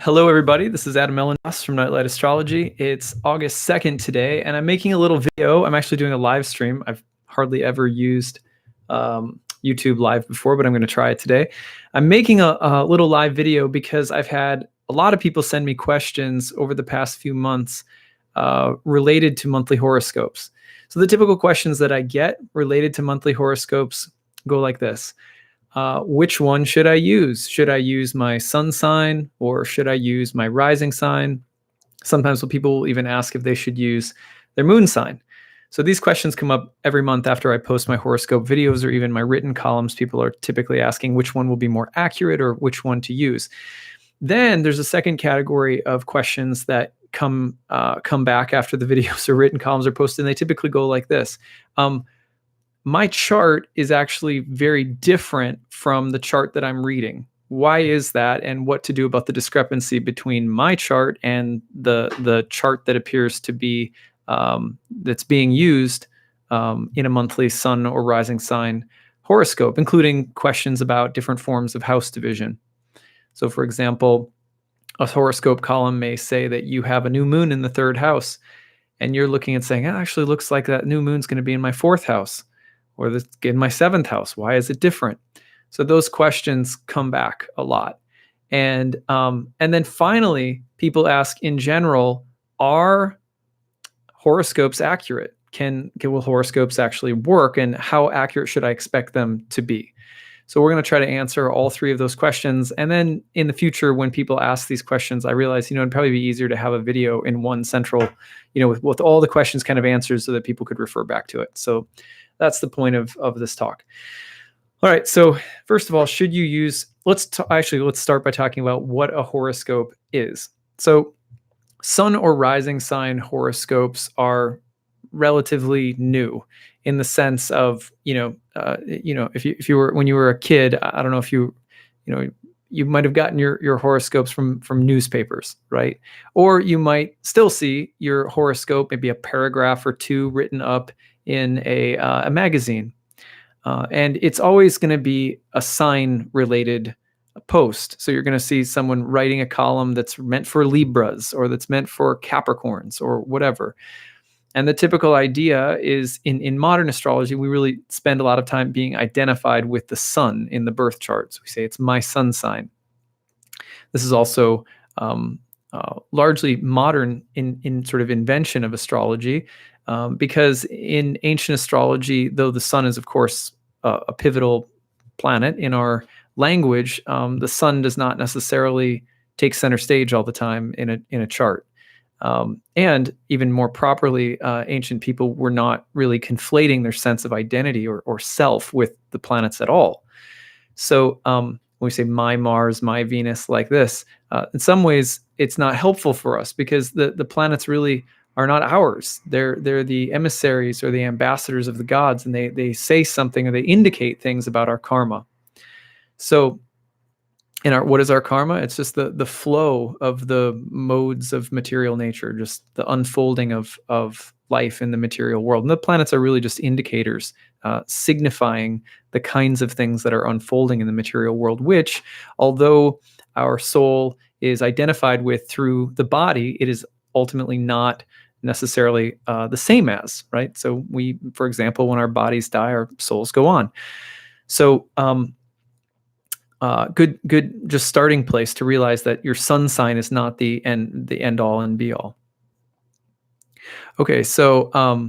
Hello, everybody. This is Adam Elenbaas from Nightlight Astrology. It's August 2nd today, and I'm making a little video. I'm actually doing a live stream. I've hardly ever used YouTube Live before, but I'm going to try it today. I'm making a little live video because I've had a lot of people send me questions over the past few months related to monthly horoscopes. So the typical questions that I get related to monthly horoscopes go like this. Which one should I use? Should I use my sun sign or should I use my rising sign? Sometimes people will even ask if they should use their moon sign. So these questions come up every month after I post my horoscope videos or even my written columns. People are typically asking which one will be more accurate or which one to use. Then there's a second category of questions that come back after the videos or written columns are posted, and they typically go like this. My chart is actually very different from the chart that I'm reading. Why is that, and what to do about the discrepancy between my chart and the chart that appears to be that's being used in a monthly sun or rising sign horoscope, including questions about different forms of house division. So, for example, a horoscope column may say that you have a new moon in the 3rd house, and you're looking and saying, it actually looks like that new moon's going to be in my 4th house. Or in my 7th house. Why is it different? So those questions come back a lot. And then finally, people ask in general, are horoscopes accurate? Will horoscopes actually work? And how accurate should I expect them to be? So we're going to try to answer all 3 of those questions. And then in the future, when people ask these questions, I realize, it'd probably be easier to have a video in one central, with all the questions kind of answered so that people could refer back to it. So that's the point of this talk. All right. So first of all, should you use, let's start by talking about what a horoscope is. So sun or rising sign horoscopes are relatively new in the sense of, if you were, when you were a kid, I don't know if you might have gotten your horoscopes from newspapers, right? Or you might still see your horoscope, maybe a paragraph or 2 written up in a magazine. And it's always going to be a sign-related post. So you're going to see someone writing a column that's meant for Libras or that's meant for Capricorns or whatever. And the typical idea is in modern astrology, we really spend a lot of time being identified with the sun in the birth charts. We say it's my sun sign. This is also largely modern in sort of invention of astrology, because in ancient astrology, though the sun is, of course, a pivotal planet in our language, the sun does not necessarily take center stage all the time in a chart. And even more properly, ancient people were not really conflating their sense of identity or self with the planets at all. So when we say my Mars, my Venus, like this, in some ways, it's not helpful for us because the planets really are not ours. They're the emissaries or the ambassadors of the gods, and they say something or they indicate things about our karma. So what is our karma? It's just the flow of the modes of material nature, just the unfolding of life in the material world. And the planets are really just indicators, signifying the kinds of things that are unfolding in the material world, which, although our soul is identified with through the body, it is ultimately not necessarily the same as, right? So we, for example, when our bodies die, our souls go on. So good just starting place to realize that your sun sign is not the end all and be all. Okay, so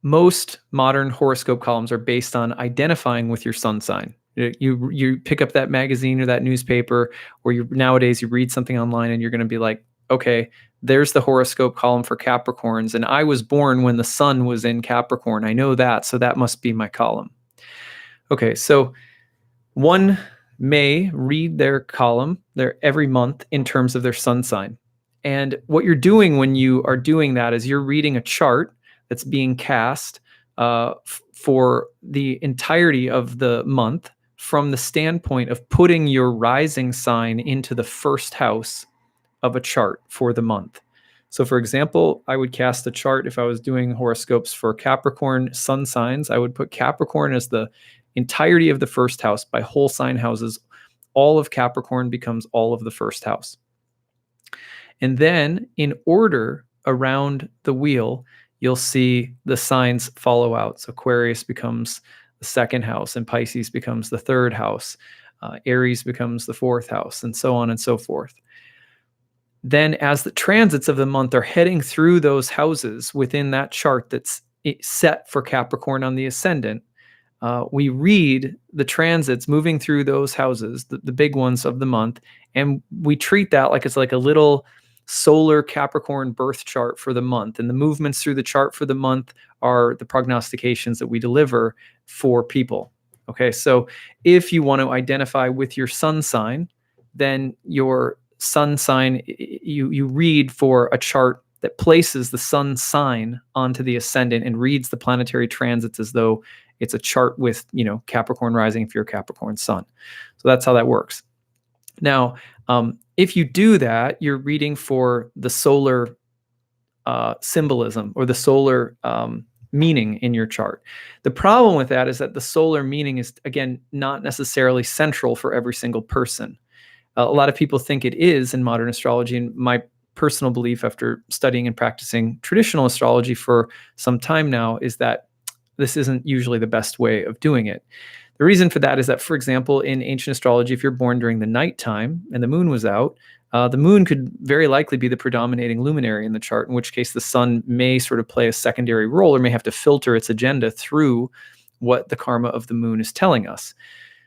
most modern horoscope columns are based on identifying with your sun sign. You pick up that magazine or that newspaper, or nowadays you read something online and you're going to be like, okay, there's the horoscope column for Capricorns, and I was born when the sun was in Capricorn. I know that, so that must be my column. Okay, so one may read their column every month in terms of their sun sign. And what you're doing when you are doing that is you're reading a chart that's being cast for the entirety of the month from the standpoint of putting your rising sign into the 1st house of a chart for the month. So for example, I would cast a chart if I was doing horoscopes for Capricorn sun signs. I would put Capricorn as the entirety of the 1st house by whole sign houses all of Capricorn becomes all of the first house. And then in order around the wheel, you'll see the signs follow out. So Aquarius becomes the second house, and Pisces becomes the third house. Aries becomes the fourth house, and so on and so forth. Then as the transits of the month are heading through those houses within that chart that's set for Capricorn on the ascendant, we read the transits moving through those houses, the big ones of the month, and we treat that like it's like a little solar Capricorn birth chart for the month. And the movements through the chart for the month are the prognostications that we deliver for people. Okay, so if you want to identify with your sun sign, then your sun sign, you read for a chart that places the sun sign onto the ascendant and reads the planetary transits as though it's a chart with, Capricorn rising if you're a Capricorn sun. So that's how that works. Now, if you do that, you're reading for the solar symbolism or the solar meaning in your chart. The problem with that is that the solar meaning is, again, not necessarily central for every single person. A lot of people think it is in modern astrology, and my personal belief after studying and practicing traditional astrology for some time now is that this isn't usually the best way of doing it. The reason for that is that, for example, in ancient astrology, if you're born during the nighttime and the moon was out, the moon could very likely be the predominating luminary in the chart, in which case the sun may sort of play a secondary role or may have to filter its agenda through what the karma of the moon is telling us.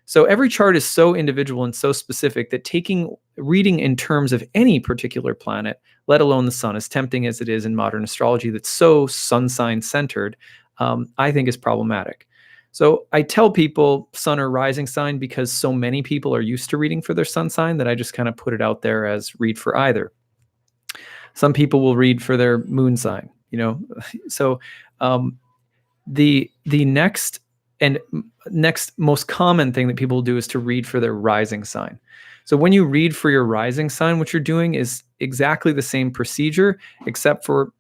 So every chart is so individual and so specific that reading in terms of any particular planet, let alone the sun, as tempting as it is in modern astrology that's so sun sign centered, I think is problematic. So I tell people sun or rising sign because so many people are used to reading for their sun sign that I just kind of put it out there as read for either. Some people will read for their moon sign, So the next most common thing that people do is to read for their rising sign. So when you read for your rising sign, what you're doing is exactly the same procedure, except for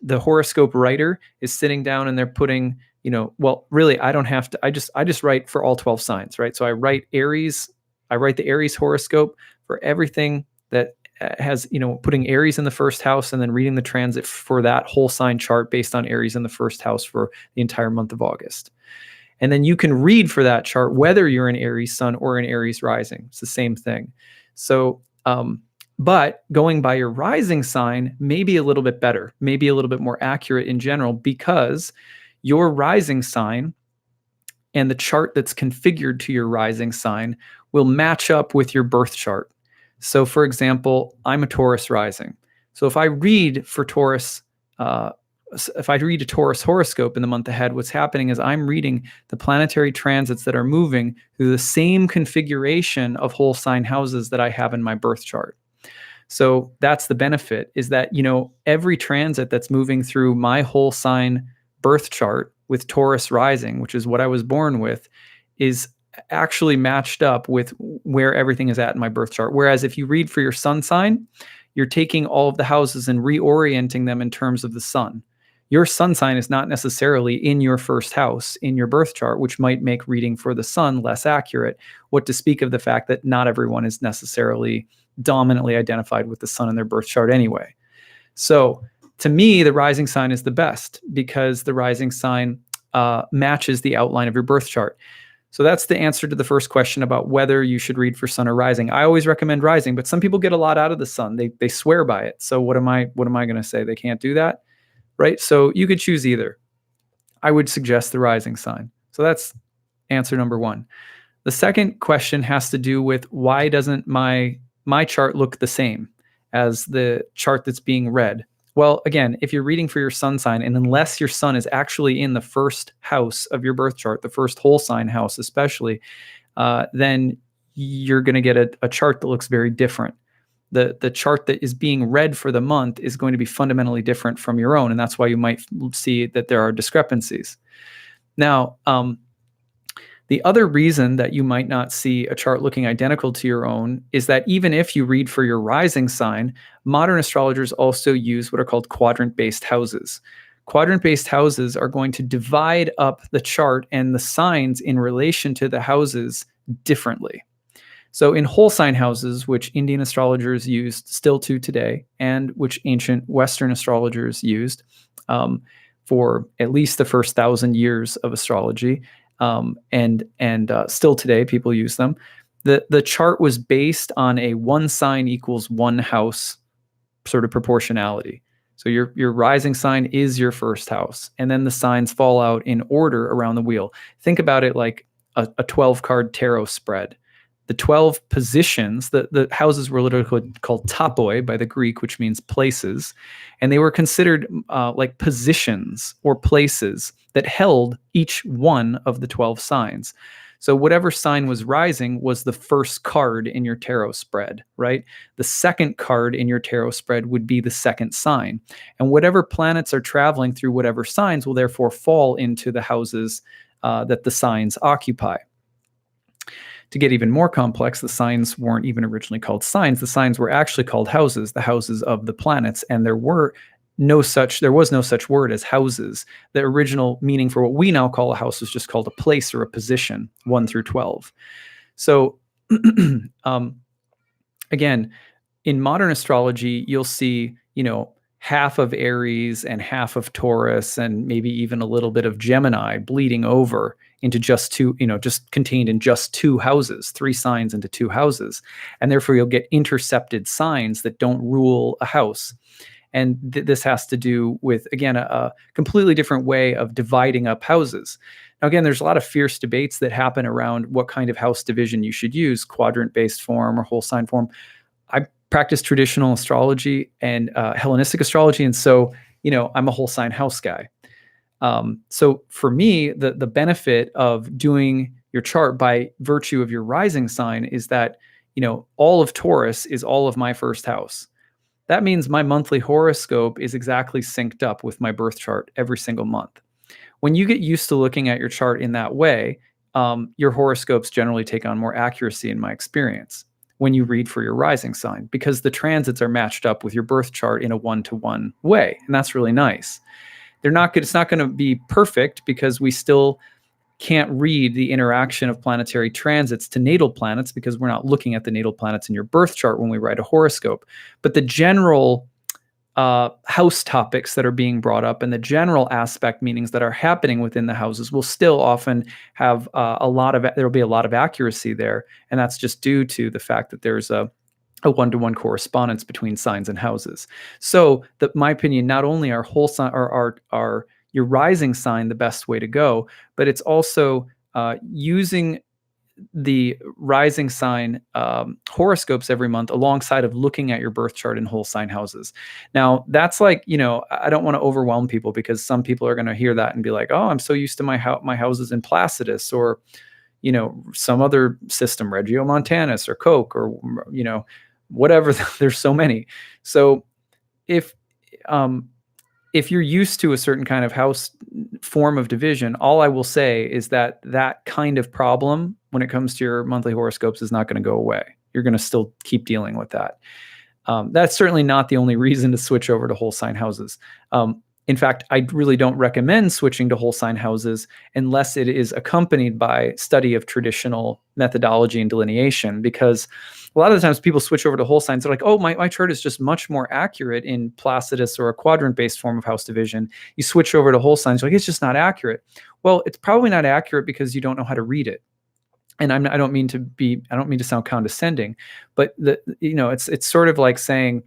the horoscope writer is sitting down and they're putting, really, I don't have to, I just write for all 12 signs, right? So I write the Aries horoscope for everything that has, putting Aries in the first house and then reading the transit for that whole sign chart based on Aries in the first house for the entire month of August. And then you can read for that chart whether you're an Aries sun or an Aries rising. It's the same thing. So, but going by your rising sign may be a little bit better, maybe a little bit more accurate in general, because your rising sign and the chart that's configured to your rising sign will match up with your birth chart. So for example, I'm a Taurus rising. So if I read for Taurus, if I read a Taurus horoscope in the month ahead, what's happening is I'm reading the planetary transits that are moving through the same configuration of whole sign houses that I have in my birth chart. So that's the benefit, is that, every transit that's moving through my whole sign birth chart with Taurus rising, which is what I was born with, is actually matched up with where everything is at in my birth chart. Whereas if you read for your sun sign, you're taking all of the houses and reorienting them in terms of the sun. Your sun sign is not necessarily in your first house in your birth chart, which might make reading for the sun less accurate. What to speak of the fact that not everyone is necessarily dominantly identified with the sun in their birth chart anyway. So to me, the rising sign is the best because the rising sign matches the outline of your birth chart. So that's the answer to the first question about whether you should read for sun or rising. I always recommend rising, but some people get a lot out of the sun. They swear by it. So what am I going to say? They can't do that, right? So you could choose either. I would suggest the rising sign. So that's answer number one. The second question has to do with why doesn't my chart look the same as the chart that's being read? Well, again, if you're reading for your sun sign, and unless your sun is actually in the first house of your birth chart, the first whole sign house especially, then you're going to get a chart that looks very different. The chart that is being read for the month is going to be fundamentally different from your own, and that's why you might see that there are discrepancies. Now, the other reason that you might not see a chart looking identical to your own is that even if you read for your rising sign, modern astrologers also use what are called quadrant-based houses. Quadrant-based houses are going to divide up the chart and the signs in relation to the houses differently. So in whole sign houses, which Indian astrologers used still to today, and which ancient Western astrologers used for at least the first 1,000 years of astrology, and still today people use them. The chart was based on a one sign equals one house sort of proportionality. So your rising sign is your first house, and then the signs fall out in order around the wheel. Think about it like a 12 card tarot spread. The 12 positions, the houses were literally called topoi by the Greek, which means places, and they were considered like positions or places that held each one of the 12 signs. So whatever sign was rising was the first card in your tarot spread, right? The second card in your tarot spread would be the second sign. And whatever planets are traveling through whatever signs will therefore fall into the houses that the signs occupy. To get even more complex, the signs weren't even originally called signs. The signs were actually called houses, the houses of the planets, and there was no such word as houses. The original meaning for what we now call a house was just called a place or a position, 1 through 12. So again, in modern astrology, you'll see, half of Aries and half of Taurus and maybe even a little bit of Gemini bleeding over into just two, just contained in just two houses, 3 signs into 2 houses. And therefore you'll get intercepted signs that don't rule a house. And this has to do with, again, a completely different way of dividing up houses. Now, again, there's a lot of fierce debates that happen around what kind of house division you should use, quadrant-based form or whole sign form. I practice traditional astrology and Hellenistic astrology, and so I'm a whole sign house guy. So for me, the benefit of doing your chart by virtue of your rising sign is that all of Taurus is all of my first house. That means my monthly horoscope is exactly synced up with my birth chart every single month. When you get used to looking at your chart in that way, your horoscopes generally take on more accuracy in my experience when you read for your rising sign, because the transits are matched up with your birth chart in a one-to-one way, and that's really nice. It's not going to be perfect because we still can't read the interaction of planetary transits to natal planets because we're not looking at the natal planets in your birth chart when we write a horoscope. But the general house topics that are being brought up and the general aspect meanings that are happening within the houses will still often have there will be a lot of accuracy there. And that's just due to the fact that there's a one-to-one correspondence between signs and houses. So my opinion, not only are whole sign are your rising sign the best way to go, but it's also using the rising sign horoscopes every month alongside of looking at your birth chart in whole sign houses. Now, that's like, I don't want to overwhelm people because some people are going to hear that and be like, oh, I'm so used to my houses in Placidus or, some other system, Regiomontanus or Koch or, whatever. There's so many. So if you're used to a certain kind of house form of division, all I will say is that kind of problem when it comes to your monthly horoscopes is not going to go away. You're going to still keep dealing with that. That's certainly not the only reason to switch over to whole sign houses. In fact, I really don't recommend switching to whole sign houses unless it is accompanied by study of traditional methodology and delineation, because a lot of the times people switch over to whole signs. They're like, oh, my chart is just much more accurate in Placidus or a quadrant-based form of house division. You switch over to whole signs, you're like, it's just not accurate. Well, it's probably not accurate because you don't know how to read it. And I don't mean to sound condescending, but it's sort of like saying,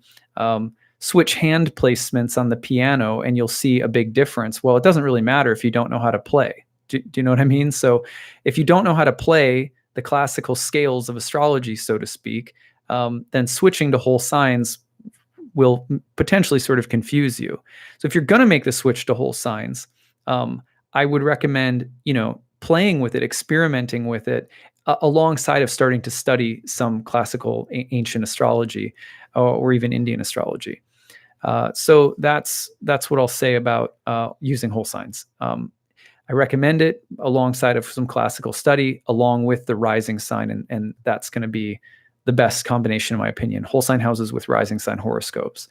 switch hand placements on the piano and you'll see a big difference. Well, it doesn't really matter if you don't know how to play. Do you know what I mean? So if you don't know how to play the classical scales of astrology, so to speak, then switching to whole signs will potentially sort of confuse you. So if you're going to make the switch to whole signs, I would recommend, playing with it, experimenting with it, alongside of starting to study some classical ancient astrology or even Indian astrology. So that's what I'll say about using whole signs. I recommend it alongside of some classical study, along with the rising sign, and that's going to be the best combination, in my opinion. Whole sign houses with rising sign horoscopes.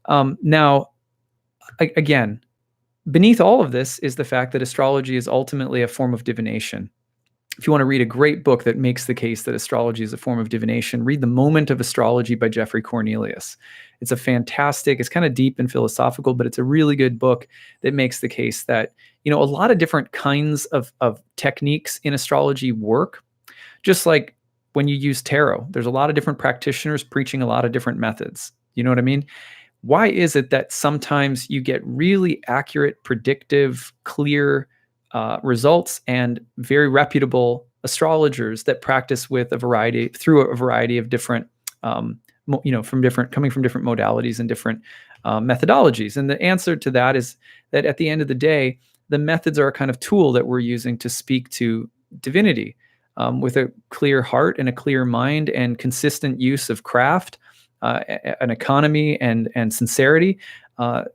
Now, again, beneath all of this is the fact that astrology is ultimately a form of divination. if you want to read a great book that makes the case that astrology is a form of divination, read The Moment of Astrology by Jeffrey Cornelius. It's a fantastic, it's kind of deep and philosophical, but it's a really good book that makes the case that, a lot of different kinds of techniques in astrology work. Just like when you use tarot, there's a lot of different practitioners preaching a lot of different methods. You know what I mean? Why is it that sometimes you get really accurate, predictive, clear results and very reputable astrologers that practice through a variety of different, coming from different modalities and different methodologies? And the answer to that is that at the end of the day, the methods are a kind of tool that we're using to speak to divinity. With a clear heart and a clear mind and consistent use of craft, an economy and sincerity,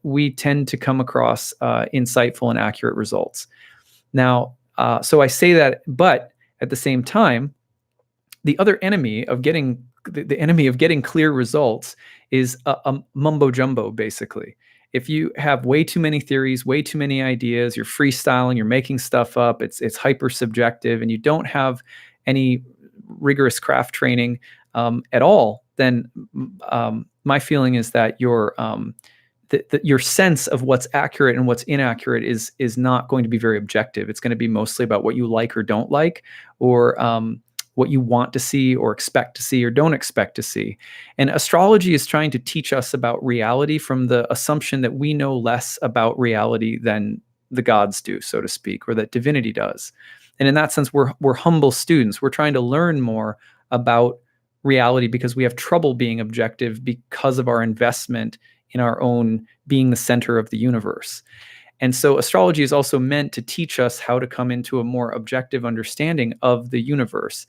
we tend to come across insightful and accurate results. Now, so I say that, but at the same time, the other enemy of getting clear results is a mumbo jumbo, basically. If you have way too many theories, way too many ideas, you're freestyling, you're making stuff up, it's hyper subjective, and you don't have any rigorous craft training at all, then my feeling is that your sense of what's accurate and what's inaccurate is not going to be very objective. It's going to be mostly about what you like or don't like, or what you want to see or expect to see or don't expect to see. And astrology is trying to teach us about reality from the assumption that we know less about reality than the gods do, so to speak, or that divinity does. And in that sense, we're humble students. We're trying to learn more about reality because we have trouble being objective because of our investment in our own being the center of the universe. And so astrology is also meant to teach us how to come into a more objective understanding of the universe.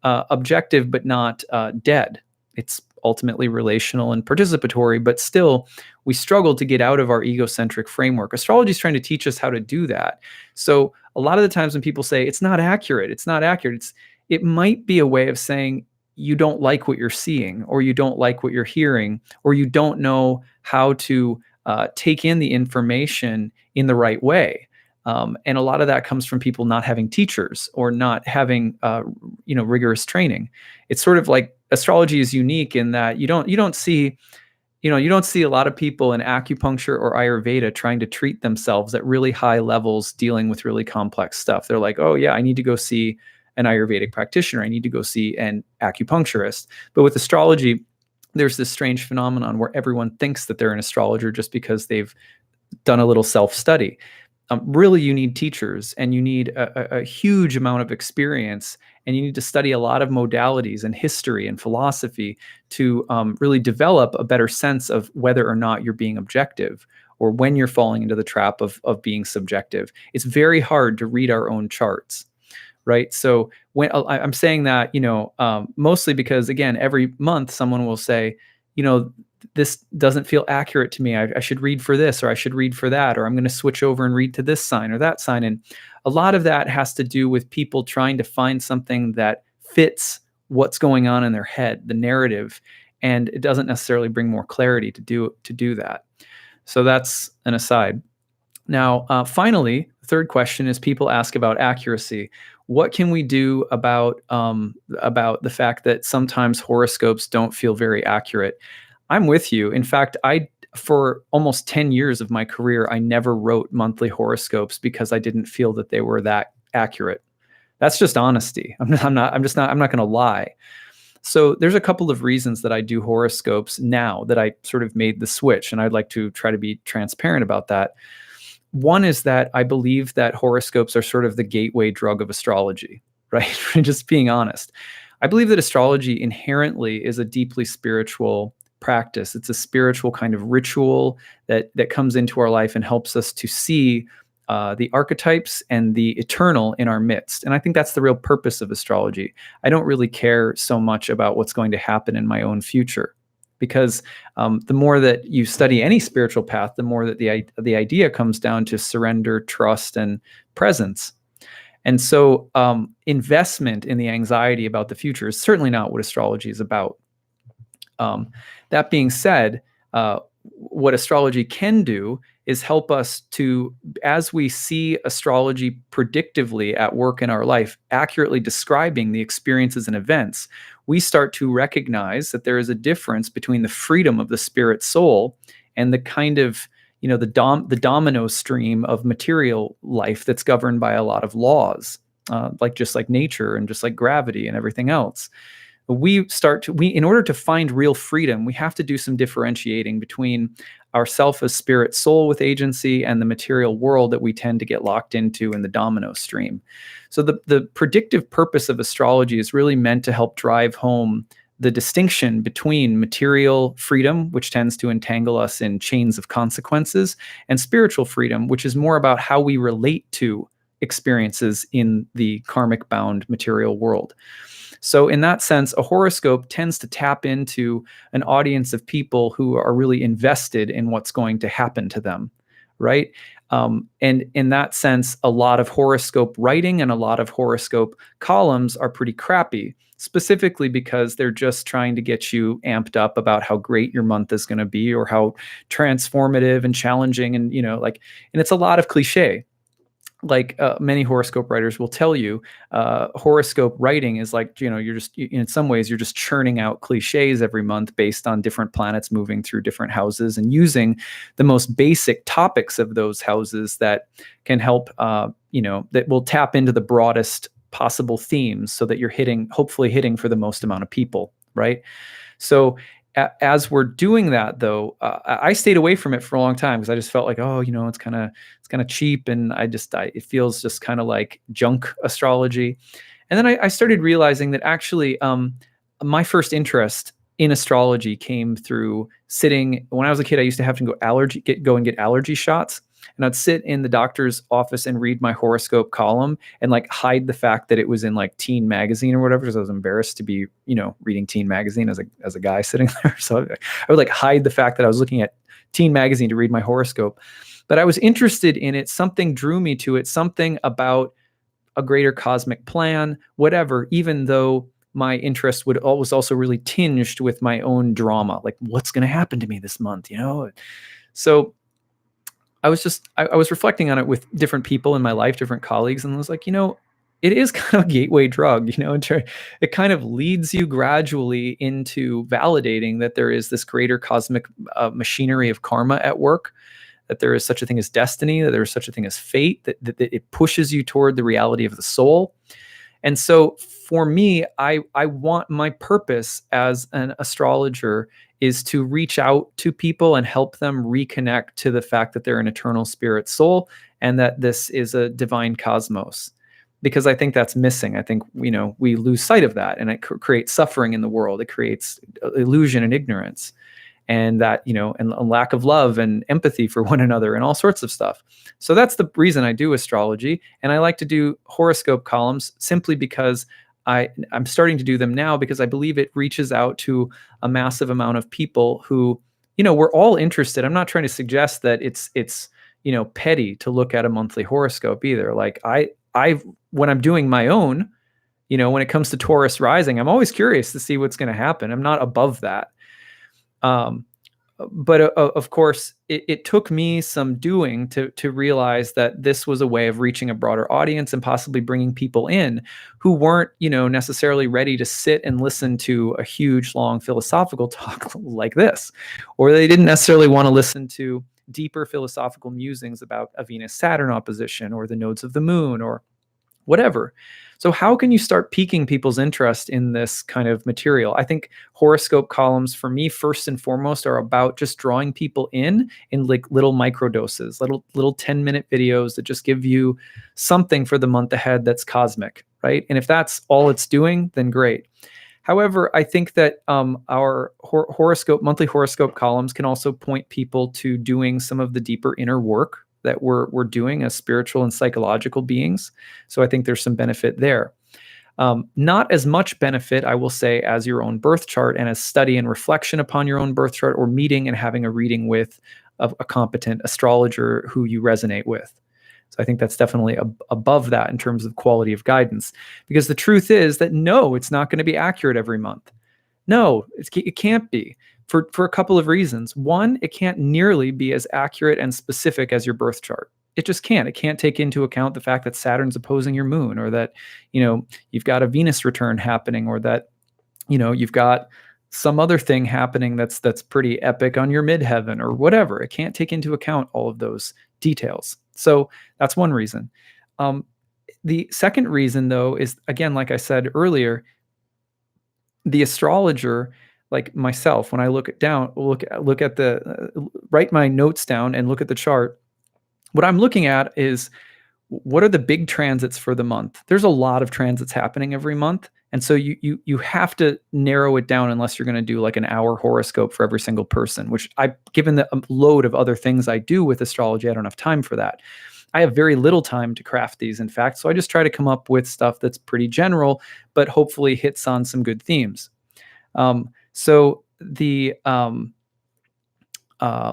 Objective, but not dead. It's ultimately relational and participatory, but still we struggle to get out of our egocentric framework. Astrology is trying to teach us how to do that. So a lot of the times when people say it's not accurate, it might be a way of saying you don't like what you're seeing, or you don't like what you're hearing, or you don't know how to take in the information in the right way. And a lot of that comes from people not having teachers or not having, rigorous training. It's sort of like astrology is unique in that you don't see a lot of people in acupuncture or Ayurveda trying to treat themselves at really high levels, dealing with really complex stuff. They're like, oh yeah, I need to go see an Ayurvedic practitioner. I need to go see an acupuncturist. But with astrology, there's this strange phenomenon where everyone thinks that they're an astrologer just because they've done a little self-study. Really, you need teachers, and you need a huge amount of experience, and you need to study a lot of modalities and history and philosophy to really develop a better sense of whether or not you're being objective, or when you're falling into the trap of being subjective. It's very hard to read our own charts, right? So when I'm saying that, mostly because, again, every month someone will say, this doesn't feel accurate to me. I should read for this, or I should read for that, or I'm going to switch over and read to this sign or that sign. And a lot of that has to do with people trying to find something that fits what's going on in their head, the narrative, and it doesn't necessarily bring more clarity to do that. So that's an aside. Now, finally, the third question is people ask about accuracy. What can we do about the fact that sometimes horoscopes don't feel very accurate? I'm with you. In fact, for almost 10 years of my career, I never wrote monthly horoscopes because I didn't feel that they were that accurate. That's just honesty. I'm not going to lie. So there's a couple of reasons that I do horoscopes now that I sort of made the switch, and I'd like to try to be transparent about that. One is that I believe that horoscopes are sort of the gateway drug of astrology, right? Just being honest. I believe that astrology inherently is a deeply spiritual practice. It's a spiritual kind of ritual that comes into our life and helps us to see the archetypes and the eternal in our midst. And I think that's the real purpose of astrology. I don't really care so much about what's going to happen in my own future, because the more that you study any spiritual path, the more that the idea comes down to surrender, trust, and presence. And so investment in the anxiety about the future is certainly not what astrology is about. That being said, what astrology can do is help us to, as we see astrology predictively at work in our life, accurately describing the experiences and events, we start to recognize that there is a difference between the freedom of the spirit soul and the kind of, the domino stream of material life that's governed by a lot of laws, just like nature and just like gravity and everything else. In order to find real freedom, we have to do some differentiating between ourself as spirit soul with agency and the material world that we tend to get locked into in the domino stream. So the predictive purpose of astrology is really meant to help drive home the distinction between material freedom, which tends to entangle us in chains of consequences, and spiritual freedom, which is more about how we relate to experiences in the karmic bound material world. So in that sense, a horoscope tends to tap into an audience of people who are really invested in what's going to happen to them, right? And in that sense, a lot of horoscope writing and a lot of horoscope columns are pretty crappy, specifically because they're just trying to get you amped up about how great your month is going to be or how transformative and challenging and, and it's a lot of cliche. Many horoscope writers will tell you, horoscope writing is like, you're just, in some ways, you're just churning out cliches every month based on different planets moving through different houses and using the most basic topics of those houses that can help, that will tap into the broadest possible themes so that you're hopefully hitting for the most amount of people, right? So as we're doing that, though, I stayed away from it for a long time because I just felt like, it's kind of cheap, and it feels just kind of like junk astrology. And then I started realizing that actually, my first interest in astrology came through sitting. When I was a kid, I used to have to go and get allergy shots. And I'd sit in the doctor's office and read my horoscope column and hide the fact that it was in Teen Magazine or whatever, because I was embarrassed to be, reading Teen Magazine as a guy sitting there. So I would hide the fact that I was looking at Teen Magazine to read my horoscope. But I was interested in it. Something drew me to it, something about a greater cosmic plan, whatever, even though my interest was also really tinged with my own drama, like what's going to happen to me this month, So I was reflecting on it with different people in my life, different colleagues, and I was like, it is kind of a gateway drug, it kind of leads you gradually into validating that there is this greater cosmic machinery of karma at work, that there is such a thing as destiny, that there is such a thing as fate, that it pushes you toward the reality of the soul. And so for me, I want my purpose as an astrologer is to reach out to people and help them reconnect to the fact that they're an eternal spirit soul and that this is a divine cosmos. Because I think that's missing. I think, we lose sight of that, and it creates suffering in the world. It creates illusion and ignorance, and that, and a lack of love and empathy for one another and all sorts of stuff. So that's the reason I do astrology. And I like to do horoscope columns simply because I'm starting to do them now because I believe it reaches out to a massive amount of people who, we're all interested. I'm not trying to suggest that it's petty to look at a monthly horoscope either. When I'm doing my own, when it comes to Taurus rising, I'm always curious to see what's going to happen. I'm not above that. But of course, it took me some doing to realize that this was a way of reaching a broader audience and possibly bringing people in who weren't, necessarily ready to sit and listen to a huge, long philosophical talk like this, or they didn't necessarily want to listen to deeper philosophical musings about a Venus-Saturn opposition or the nodes of the moon or whatever. So how can you start piquing people's interest in this kind of material? I think horoscope columns for me, first and foremost, are about just drawing people in little micro doses, little 10-minute videos that just give you something for the month ahead that's cosmic, right? And if that's all it's doing, then great. However, I think that our monthly horoscope columns can also point people to doing some of the deeper inner work that we're doing as spiritual and psychological beings. So I think there's some benefit there. Not as much benefit, I will say, as your own birth chart and as study and reflection upon your own birth chart, or meeting and having a reading with a competent astrologer who you resonate with. So I think that's definitely above that in terms of quality of guidance. Because the truth is that no, it's not going to be accurate every month. No, it can't be. for a couple of reasons. One, it can't nearly be as accurate and specific as your birth chart. It just can't. It can't take into account the fact that Saturn's opposing your moon, or that, you've got a Venus return happening, or that, you've got some other thing happening that's pretty epic on your midheaven or whatever. It can't take into account all of those details. So that's one reason. The second reason, though, is, again, like I said earlier, the astrologer, like myself, when I look at the write my notes down and look at the chart, what I'm looking at is, what are the big transits for the month? There's a lot of transits happening every month. And so you have to narrow it down, unless you're going to do like an hour horoscope for every single person, which given the load of other things I do with astrology, I don't have time for that. I have very little time to craft these, in fact. So I just try to come up with stuff that's pretty general, but hopefully hits on some good themes. So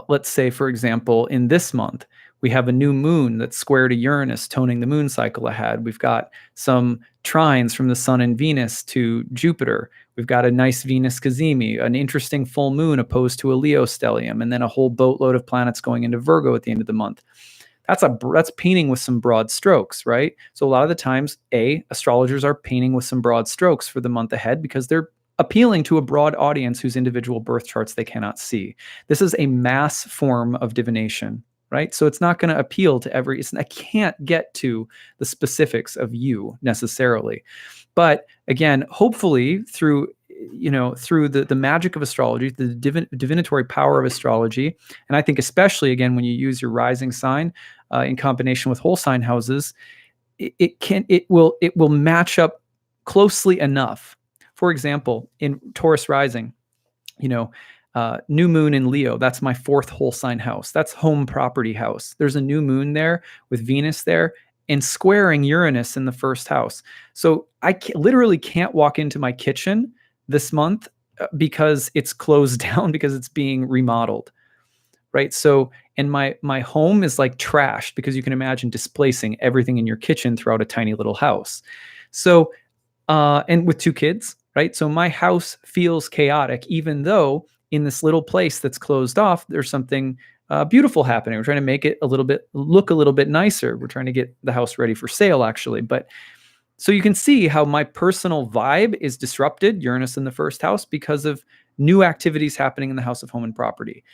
let's say, for example, in this month, we have a new moon that's square to Uranus, toning the moon cycle ahead. We've got some trines from the sun and Venus to Jupiter. We've got a nice Venus cazimi, an interesting full moon opposed to a Leo stellium, and then a whole boatload of planets going into Virgo at the end of the month. That's painting with some broad strokes, right? So a lot of the times, astrologers are painting with some broad strokes for the month ahead because they're appealing to a broad audience whose individual birth charts they cannot see. This is a mass form of divination, right? So it's not going to appeal to I can't get to the specifics of you necessarily. But again, hopefully through the magic of astrology, the divinatory power of astrology, and I think especially, again, when you use your rising sign in combination with whole sign houses, it will match up closely enough. For example, in Taurus rising, new moon in Leo, that's my fourth whole sign house. That's home property house. There's a new moon there with Venus there and squaring Uranus in the first house. So I literally can't walk into my kitchen this month because it's closed down, because it's being remodeled, right? So, and my home is like trashed, because you can imagine displacing everything in your kitchen throughout a tiny little house. So, and with two kids, right? So my house feels chaotic, even though in this little place that's closed off, there's something beautiful happening. We're trying to make it look a little bit nicer. We're trying to get the house ready for sale, actually. But so you can see how my personal vibe is disrupted, Uranus in the first house, because of new activities happening in the house of home and property.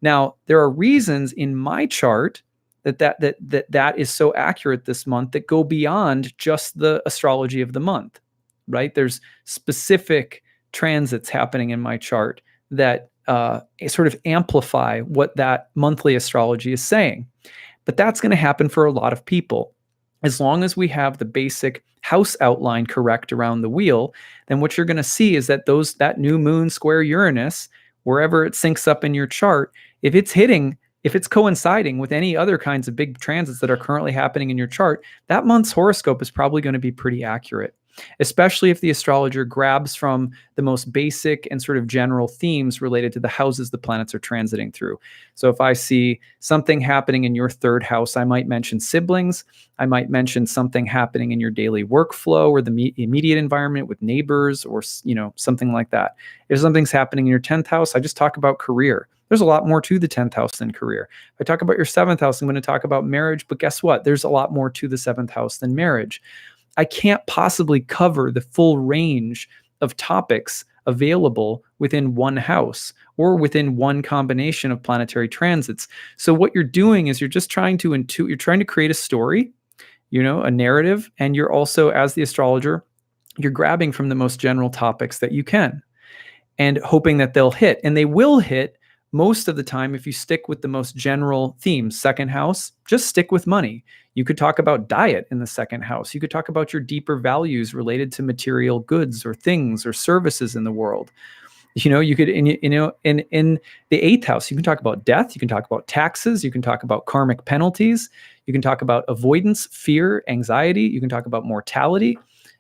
Now, there are reasons in my chart that is so accurate this month that go beyond just the astrology of the month, right? There's specific transits happening in my chart that sort of amplify what that monthly astrology is saying. But that's going to happen for a lot of people. As long as we have the basic house outline correct around the wheel, then what you're going to see is that that new moon square Uranus, wherever it syncs up in your chart, if it's coinciding with any other kinds of big transits that are currently happening in your chart, that month's horoscope is probably going to be pretty accurate, especially if the astrologer grabs from the most basic and sort of general themes related to the houses the planets are transiting through. So if I see something happening in your third house, I might mention siblings. I might mention something happening in your daily workflow or the immediate environment with neighbors, or something like that. If something's happening in your 10th house, I just talk about career. There's a lot more to the 10th house than career. If I talk about your 7th house, I'm going to talk about marriage, but guess what? There's a lot more to the 7th house than marriage. I can't possibly cover the full range of topics available within one house or within one combination of planetary transits. So what you're doing is you're just trying to you're trying to create a story, a narrative, and you're also, as the astrologer, you're grabbing from the most general topics that you can and hoping that they'll hit. And they will hit most of the time if you stick with the most general themes. Second house, just stick with money. You could talk about diet in the second house. You could talk about your deeper values related to material goods or things or services in the world. You could, in the 8th house, you can talk about death. You can talk about taxes. You can talk about karmic penalties. You can talk about avoidance, fear, anxiety. You can talk about mortality.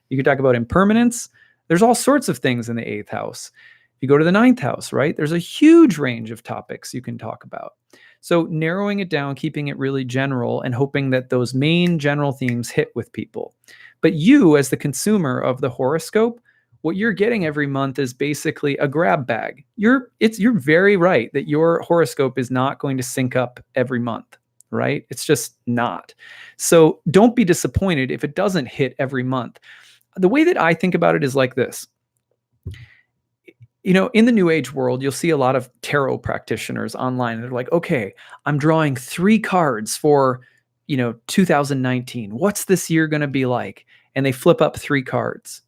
You can talk about impermanence. There's all sorts of things in the 8th house. If you go to the 9th house, right, there's a huge range of topics you can talk about. So narrowing it down, keeping it really general, and hoping that those main general themes hit with people. But you, as the consumer of the horoscope, what you're getting every month is basically a grab bag. You're very right that your horoscope is not going to sync up every month, right? It's just not. So don't be disappointed if it doesn't hit every month. The way that I think about it is like this. In the new age world, you'll see a lot of tarot practitioners online. And they're like, okay, I'm drawing 3 cards for, 2019. What's this year going to be like? And they flip up 3 cards.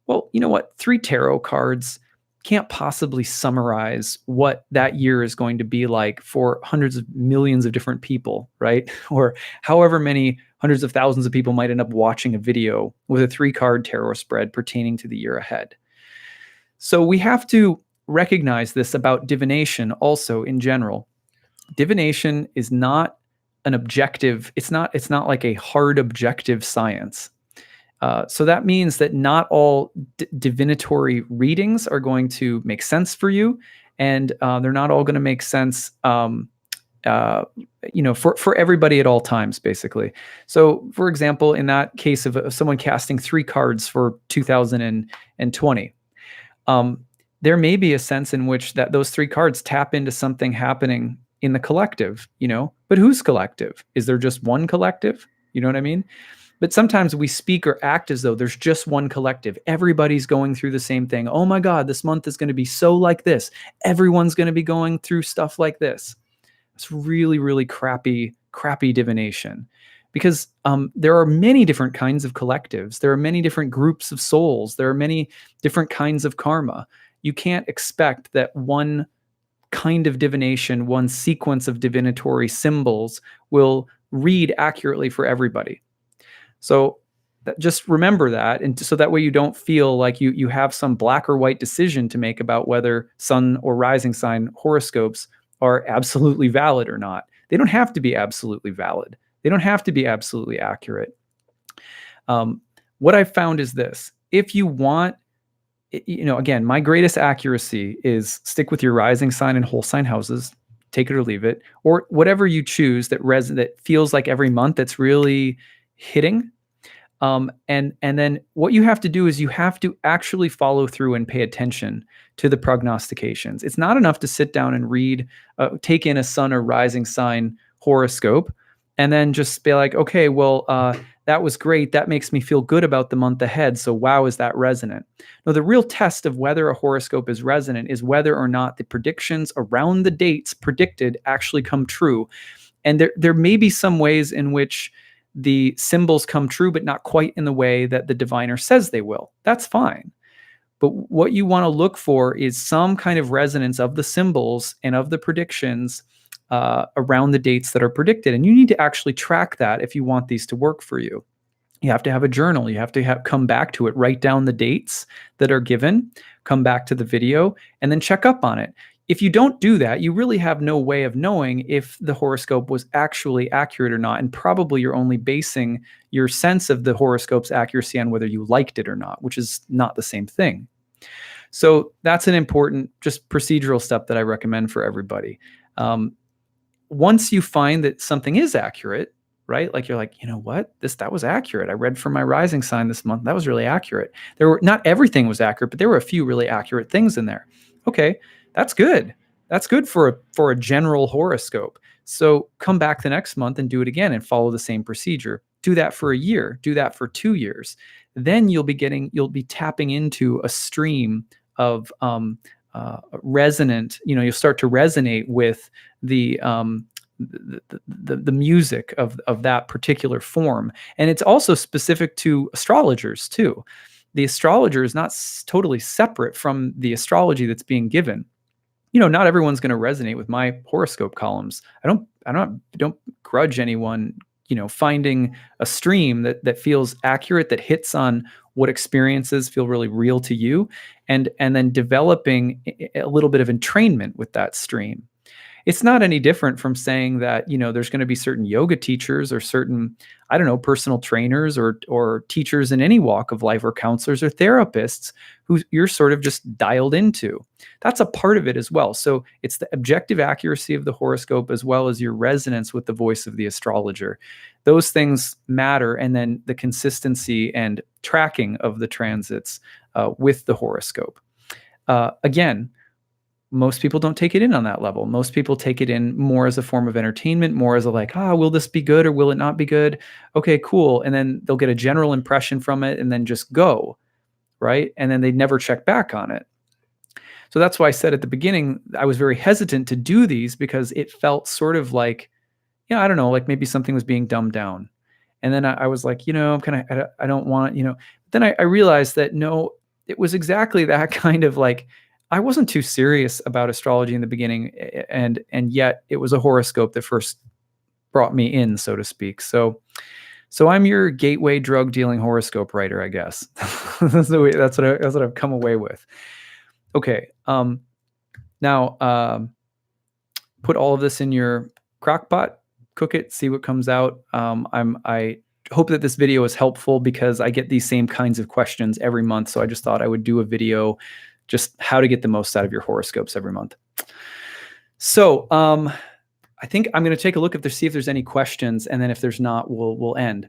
Well, you know what? 3 tarot cards can't possibly summarize what that year is going to be like for hundreds of millions of different people, right? Or however many hundreds of thousands of people might end up watching a video with a 3-card tarot spread pertaining to the year ahead. So we have to recognize this about divination also in general. Divination is not an objective. It's not like a hard objective science. So that means that not all divinatory readings are going to make sense for you, and they're not all going to make sense, for everybody at all times, basically. So, for example, in that case of someone casting 3 cards for 2020, there may be a sense in which that those 3 cards tap into something happening in the collective, but whose collective? Is there just one collective? You know what I mean? But sometimes we speak or act as though there's just one collective. Everybody's going through the same thing. Oh my God, this month is going to be so like this. Everyone's going to be going through stuff like this. It's really, really crappy divination, because there are many different kinds of collectives. There are many different groups of souls. There are many different kinds of karma. You can't expect that one kind of divination, one sequence of divinatory symbols will read accurately for everybody. So just remember that, and so that way you don't feel like you have some black or white decision to make about whether sun or rising sign horoscopes are absolutely valid or not. They don't have to be absolutely valid. They don't have to be absolutely accurate. What I've found is this: if you want, again, my greatest accuracy is stick with your rising sign and whole sign houses, take it or leave it, or whatever you choose that feels like every month it's really hitting. And then what you have to do is you have to actually follow through and pay attention to the prognostications. It's not enough to sit down and read, take in a sun or rising sign horoscope, and then just be like, okay, well, that was great. That makes me feel good about the month ahead. So wow, is that resonant? No, the real test of whether a horoscope is resonant is whether or not the predictions around the dates predicted actually come true. And there may be some ways in which the symbols come true, but not quite in the way that the diviner says they will. That's fine. But what you want to look for is some kind of resonance of the symbols and of the predictions around the dates that are predicted. And you need to actually track that if you want these to work for you. You have to have a journal. You have to come back to it, write down the dates that are given, come back to the video, and then check up on it. If you don't do that, you really have no way of knowing if the horoscope was actually accurate or not. And probably you're only basing your sense of the horoscope's accuracy on whether you liked it or not, which is not the same thing. So that's an important just procedural step that I recommend for everybody. Once you find that something is accurate, right? Like you're like, you know what? That was accurate. I read for my rising sign this month. That was really accurate. Not everything was accurate, but there were a few really accurate things in there. Okay. That's good. That's good for a general horoscope. So come back the next month and do it again and follow the same procedure. Do that for a year. Do that for 2 years. Then you'll be tapping into a stream of resonant. You'll start to resonate with the music of that particular form. And it's also specific to astrologers too. The astrologer is not totally separate from the astrology that's being given. Not everyone's going to resonate with my horoscope columns. I don't grudge anyone, finding a stream that feels accurate, that hits on what experiences feel really real to you, and then developing a little bit of entrainment with that stream. It's not any different from saying that, there's going to be certain yoga teachers or certain, personal trainers or teachers in any walk of life, or counselors or therapists who you're sort of just dialed into. That's a part of it as well. So it's the objective accuracy of the horoscope as well as your resonance with the voice of the astrologer. Those things matter. And then the consistency and tracking of the transits with the horoscope. Again, most people don't take it in on that level. Most people take it in more as a form of entertainment, more as a like, will this be good or will it not be good? Okay, cool. And then they'll get a general impression from it and then just go, right? And then they never check back on it. So that's why I said at the beginning, I was very hesitant to do these because it felt sort of like, I don't know, like maybe something was being dumbed down. And then I was like, I don't want, then I realized that no, it was exactly that kind of like, I wasn't too serious about astrology in the beginning. And yet it was a horoscope that first brought me in, so to speak. So I'm your gateway drug dealing horoscope writer, I guess. That's what I've come away with. Okay. Now, put all of this in your crock pot, cook it, see what comes out. I hope that this video is helpful because I get these same kinds of questions every month. So I just thought I would do a video just how to get the most out of your horoscopes every month. So I think I'm going to take a look see if there's any questions, and then if there's not, we'll end.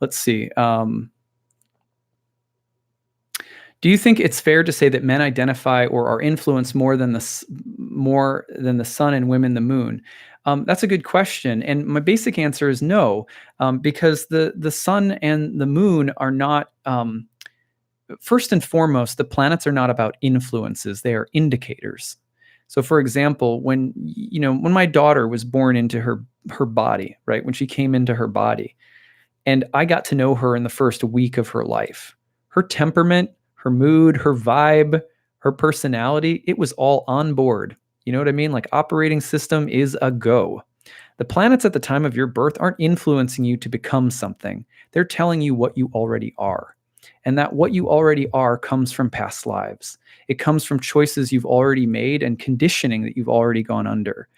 Let's see. Do you think it's fair to say that men identify or are influenced more than the sun and women the moon? That's a good question, and my basic answer is no, because the sun and the moon are not. First and foremost, the planets are not about influences; they are indicators. So, for example, when my daughter was born into her body, right, when she came into her body, and I got to know her in the first week of her life, her temperament, her mood, her vibe, her personality, it was all on board. You know what I mean? Like operating system is a go. The planets at the time of your birth aren't influencing you to become something. They're telling you what you already are. And that what you already are comes from past lives. It comes from choices you've already made and conditioning that you've already gone under.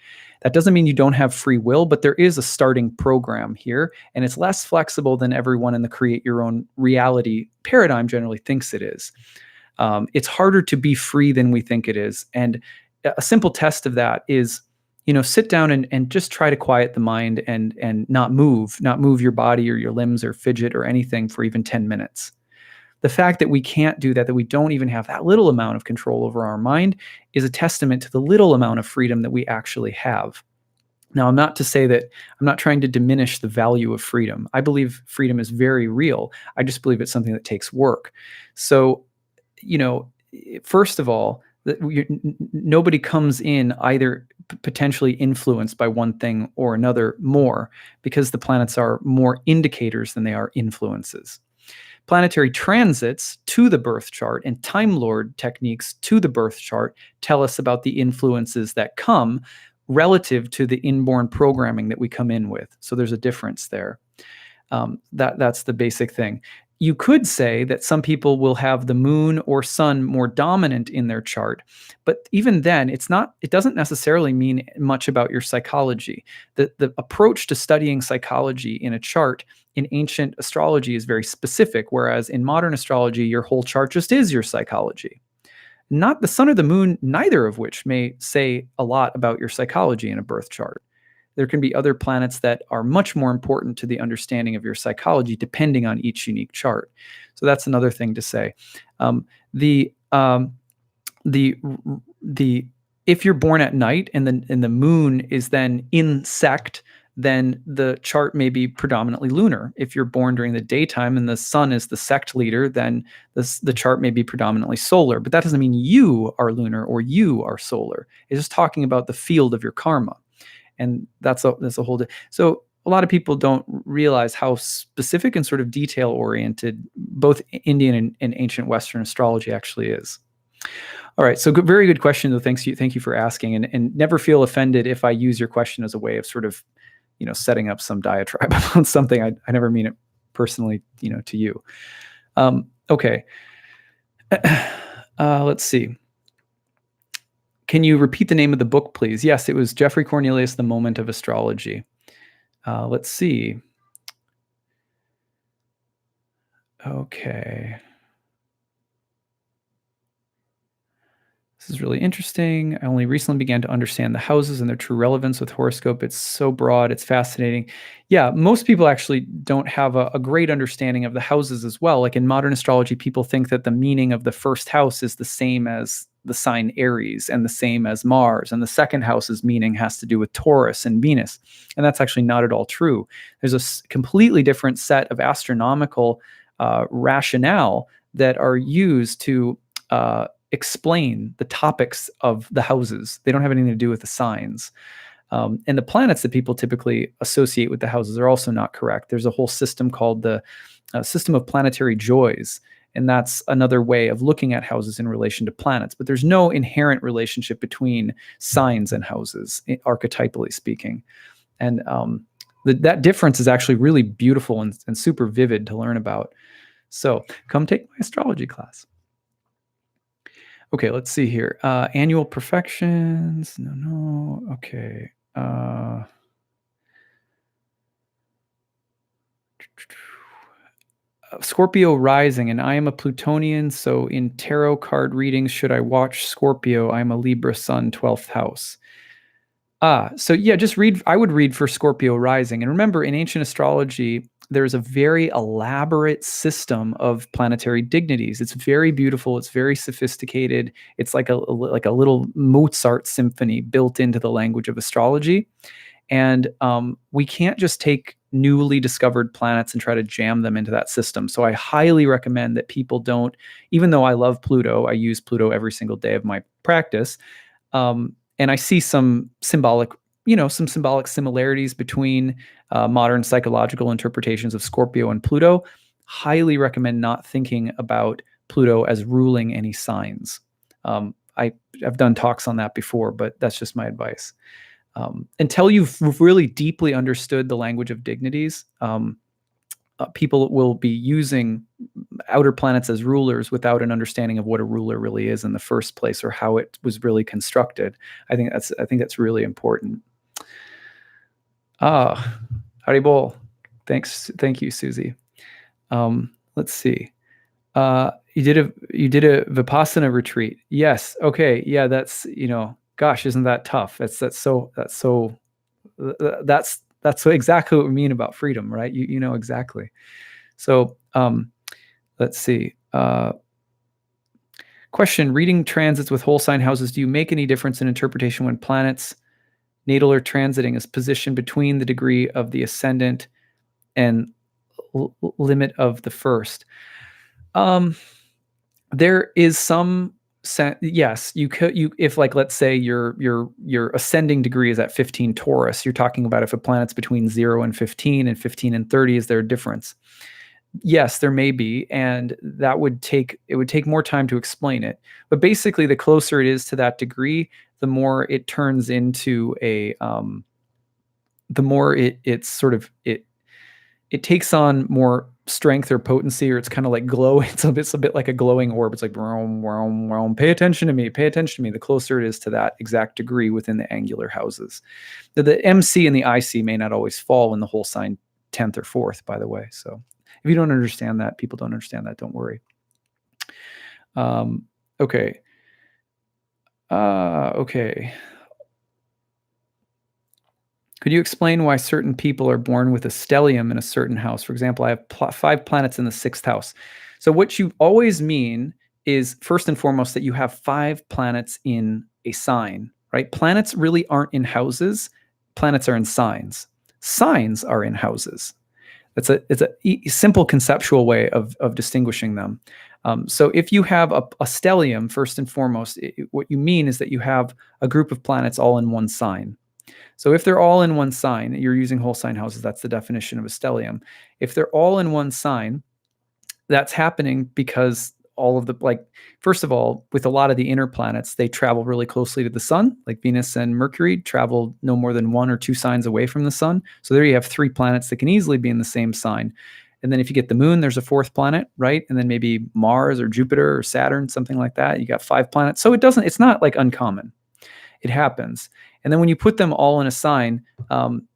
That doesn't mean you don't have free will, but there is a starting program here, and it's less flexible than everyone in the create your own reality paradigm generally thinks it is. It's harder to be free than we think it is. And a simple test of that is, sit down and just try to quiet the mind and not move your body or your limbs or fidget or anything for even 10 minutes. The fact that we can't do that we don't even have that little amount of control over our mind is a testament to the little amount of freedom that we actually have. Now, I'm not trying to diminish the value of freedom. I believe freedom is very real. I just believe it's something that takes work. So, first of all, nobody comes in either potentially influenced by one thing or another more, because the planets are more indicators than they are influences. Planetary transits to the birth chart and Time Lord techniques to the birth chart tell us about the influences that come relative to the inborn programming that we come in with. So there's a difference there. That's the basic thing. You could say that some people will have the moon or sun more dominant in their chart, but even then, it doesn't necessarily mean much about your psychology. The approach to studying psychology in a chart in ancient astrology is very specific, whereas in modern astrology, your whole chart just is your psychology. Not the sun or the moon, neither of which may say a lot about your psychology in a birth chart. There can be other planets that are much more important to the understanding of your psychology, depending on each unique chart. So that's another thing to say. If you're born at night and the moon is then in sect, then the chart may be predominantly lunar. If you're born during the daytime and the sun is the sect leader, then the chart may be predominantly solar. But that doesn't mean you are lunar or you are solar. It's just talking about the field of your karma. And that's a whole. So a lot of people don't realize how specific and sort of detail oriented both Indian and ancient Western astrology actually is. All right, so very good question though. Thank you for asking, and never feel offended if I use your question as a way of sort of, setting up some diatribe about something. I never mean it personally, to you. Okay. Let's see. Can you repeat the name of the book, please? Yes, it was Jeffrey Cornelius, The Moment of Astrology. Let's see. Okay. This is really interesting. I only recently began to understand the houses and their true relevance with horoscope. It's so broad. It's fascinating. Yeah, most people actually don't have a great understanding of the houses as well. Like in modern astrology, people think that the meaning of the first house is the same as the sign Aries and the same as Mars. And the second house's meaning has to do with Taurus and Venus. And that's actually not at all true. There's a completely different set of astronomical rationale that are used to explain the topics of the houses. They don't have anything to do with the signs. And the planets that people typically associate with the houses are also not correct. There's a whole system called the system of planetary joys. And that's another way of looking at houses in relation to planets. But there's no inherent relationship between signs and houses, archetypally speaking. And that difference is actually really beautiful and super vivid to learn about. So come take my astrology class. Okay, let's see here. Annual perfections. No. Okay. Scorpio rising, and I am a Plutonian, so in tarot card readings, should I watch Scorpio? I'm a Libra sun, 12th house. So yeah, just read. I would read for Scorpio rising. And remember, in ancient astrology, there's a very elaborate system of planetary dignities. It's very beautiful. It's very sophisticated. It's like a little Mozart symphony built into the language of astrology. And we can't just take newly discovered planets and try to jam them into that system. So I highly recommend that people don't, even though I love Pluto, I use Pluto every single day of my practice. And I see some symbolic similarities between modern psychological interpretations of Scorpio and Pluto. Highly recommend not thinking about Pluto as ruling any signs. I've done talks on that before, but that's just my advice. Until you've really deeply understood the language of dignities, people will be using outer planets as rulers without an understanding of what a ruler really is in the first place or how it was really constructed. I think that's really important. Haribol. Thank you, Susie. Let's see. You did a Vipassana retreat. Yes. Okay. Yeah. That's, gosh, isn't that tough? That's exactly what we mean about freedom, right? You know exactly. So let's see. Question: reading transits with whole sign houses, do you make any difference in interpretation when planets natal or transiting is positioned between the degree of the ascendant and limit of the first? There is some yes, you could, if like, let's say your ascending degree is at 15 Taurus, you're talking about if a planet's between 0 and 15 and 15 and 30, is there a difference? Yes, there may be, and it would take more time to explain it. But basically, the closer it is to that degree, the more it turns into the more it takes on more strength or potency, or it's kind of like glow. It's a bit like a glowing orb. It's like, vroom, vroom, vroom. Pay attention to me. Pay attention to me. The closer it is to that exact degree within the angular houses. The MC and the IC may not always fall in the whole sign 10th or 4th, by the way. So if you don't understand that, people don't understand that, don't worry. Okay. Okay. Could you explain why certain people are born with a stellium in a certain house? For example, I have 5 planets in the 6th house. So what you always mean is, first and foremost, that you have 5 planets in a sign, right? Planets really aren't in houses. Planets are in signs. Signs are in houses. It's a simple conceptual way of distinguishing them. So if you have a stellium, first and foremost, what you mean is that you have a group of planets all in one sign. So if they're all in one sign, you're using whole sign houses. That's the definition of a stellium. If they're all in one sign, that's happening because first of all, with a lot of the inner planets, they travel really closely to the sun, like Venus and Mercury travel no more than 1 or 2 signs away from the sun. So there you have 3 planets that can easily be in the same sign. And then if you get the moon, there's a 4th planet, right? And then maybe Mars or Jupiter or Saturn, something like that. You got 5 planets. So it's not like uncommon. It happens. And then when you put them all in a sign,